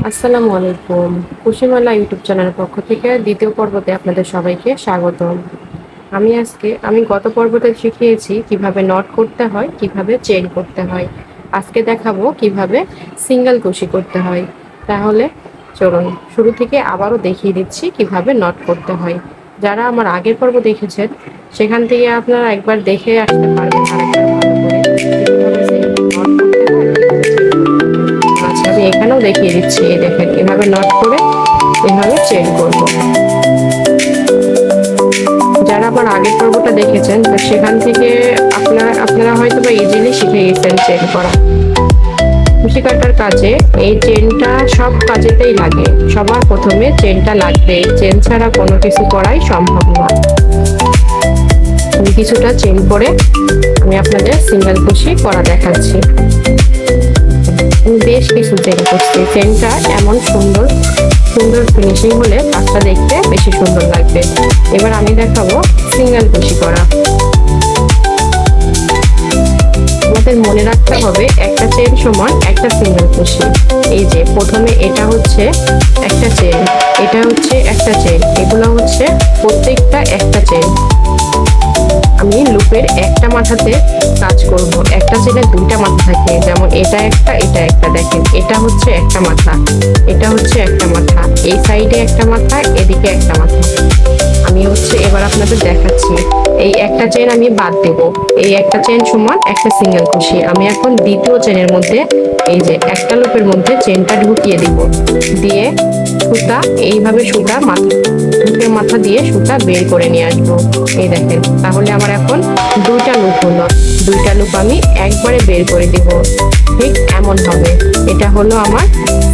আসসালামু আলাইকুম। খুশিমালা ইউটিউব চ্যানেলের পক্ষ থেকে দ্বিতীয় পর্বতে আপনাদের সবাইকে স্বাগতম। আমি গত পর্বতে শিখিয়েছি কিভাবে নট করতে হয়, কিভাবে চেইন করতে হয়। আজকে দেখাবো কিভাবে সিঙ্গেল কুশি করতে হয়। তাহলে চলুন শুরু থেকে আবারও দেখিয়ে দিচ্ছি কিভাবে নট করতে হয়। যারা আমার আগের পর্ব দেখেছেন সেখান থেকে আপনারা একবার দেখে আসতে পারবেন আরেকবার ভালো করে কিভাবে নট করতে হয়, কিভাবে চেইন করতে হয়। আচ্ছা, আমি এখানেও দেখিয়ে দিচ্ছি। দেখেন এভাবে নট করে এভাবে চেইন করব। যারা আমার আগের পর্বটা দেখেছেন সেখান থেকে আপনারা হয়তো বা ইজিলি শিখে গেছেন চেইন করা। কুশি কাটার কাজে এই চেনটা সব কাজেতেই লাগে। সবার প্রথমে চেনটা লাগবে, চেন ছাড়া কোনো কিছু করাই সম্ভব না। আমি কিছুটা চেন করে আমি আপনাদের সিঙ্গেল কুশি করা দেখাচ্ছি। বেশ কিছু চেন করছি। চেনটা এমন সুন্দর সুন্দর ফিনিশিং হলে কাজটা দেখতে বেশি সুন্দর লাগবে। এবার আমি দেখাবো সিঙ্গেল কুশি করা। আমাদের মনে রাখতে হবে একটা চেন সমান একটা সিঙ্গেল কুশি। এই যে প্রথমে এটা হচ্ছে একটা চেন, এটা হচ্ছে একটা চেন, এগুলো হচ্ছে প্রত্যেকটা একটা চেন। আমি লুপের একটা মাথাতে কাজ করব। একটা চেনের দুইটা মাথা থাকে, যেমন এটা একটা এটা একটা। দেখেন এটা হচ্ছে একটা মাথা, এটা হচ্ছে একটা মাথা, এই সাইডে একটা মাথা, এদিকে একটা মাথা। আমি এবার আপনাদের দেখাচ্ছি। এই একটা চেন আমি বাদ দেব। এই একটা চেন সমান একটা সিঙ্গেল কুশি। আমি এখন দ্বিতীয় চেনের মধ্যে এই যে একটা লুপের মধ্যে চেনটা ঢুকিয়ে দিব, দিয়ে সুতা এইভাবে সুতা লুপের মাথা দিয়ে সুতা বের করে নিয়ে আসবো। এই দেখেন, তাহলে আমার এখন দুইটা লুপ হলো। দুইটা লুপ আমি একবারে বের করে দিব। ঠিক এমন হবে। এটা হলো আমার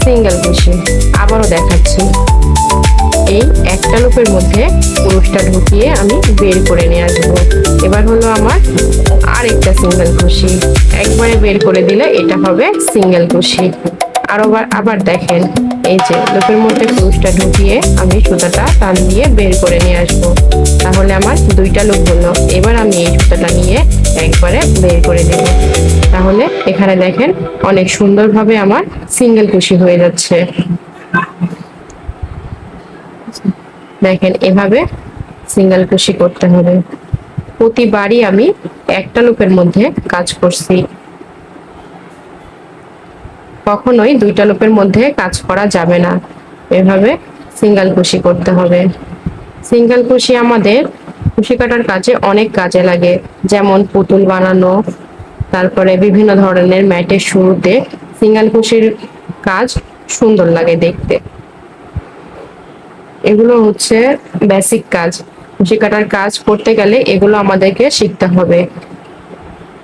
সিঙ্গেল কুশি। আবারও দেখাচ্ছি। এই একটা লুপের মধ্যে পুরুষটা ঢুকিয়ে আমি বের করে নিয়ে আসবো। এবার হলো আমার আরেকটা সিঙ্গেল কুশি। একবারে বের করে দিলে এটা হবে সিঙ্গেল কুশি। আবার দেখেন, এই যে লুপের মধ্যে পুরুষটা ঢুকিয়ে আমি সুতাটা টান দিয়ে বের করে নিয়ে আসবো। তাহলে আমার দুইটা লুপ হলো। এবার আমি এই সুতাটা নিয়ে একবারে বের করে দেব। তাহলে এখানে দেখেন অনেক সুন্দরভাবে আমার সিঙ্গেল কুশি হয়ে যাচ্ছে। দেখেন এভাবে সিঙ্গেল কুশি করতে হবে। প্রতিবারই আমি একটা লুপের মধ্যে কাজ করছি, কখনোই দুইটা লুপের মধ্যে কাজ করা যাবে না। এভাবে সিঙ্গেল কুশি করতে হবে। সিঙ্গেল কুশি আমাদের কুশি কাটার কাজে অনেক কাজে লাগে, যেমন পুতুল বানানো, তারপরে বিভিন্ন ধরনের ম্যাটের শুরুতে সিঙ্গেল কুশির কাজ সুন্দর লাগে দেখতে। এগুলো হচ্ছে বেসিক কাজ। কুশি কাটার কাজ করতে গেলে এগুলো আমাদেরকে শিখতে হবে।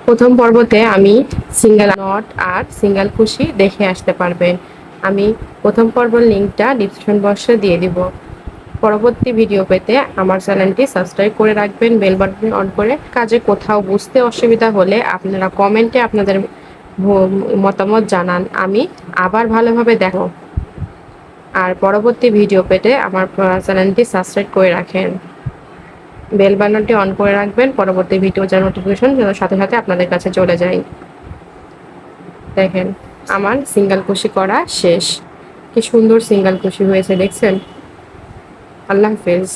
প্রথম পর্বতে আমি সিঙ্গেল নট আর সিঙ্গেল কুশি দেখে আসতে পারবেন। আমি প্রথম পর্বের লিঙ্কটা ডিসক্রিপশন বক্সে দিয়ে দিব। পরবর্তী ভিডিও পেতে আমার চ্যানেলটি সাবস্ক্রাইব করে রাখবেন, বেল বাটন অন করে। কাজে কোথাও বুঝতে অসুবিধা হলে আপনারা কমেন্টে আপনাদের মতামত জানান, আমি আবার ভালোভাবে দেখো। আর পরবর্তী ভিডিও পেতে আমার চ্যানেলটি সাবস্ক্রাইব করে রাখেন, বেল বাটনটি অন করে রাখবেন। পরবর্তী ভিডিও যার নোটিফিকেশন যেন সাথে সাথে আপনাদের কাছে চলে যায়। দেখেন আমার সিঙ্গেল কুশি করা শেষ। কি সুন্দর সিঙ্গেল কুশি হয়েছে দেখছেন। আল্লাহ হাফেজ।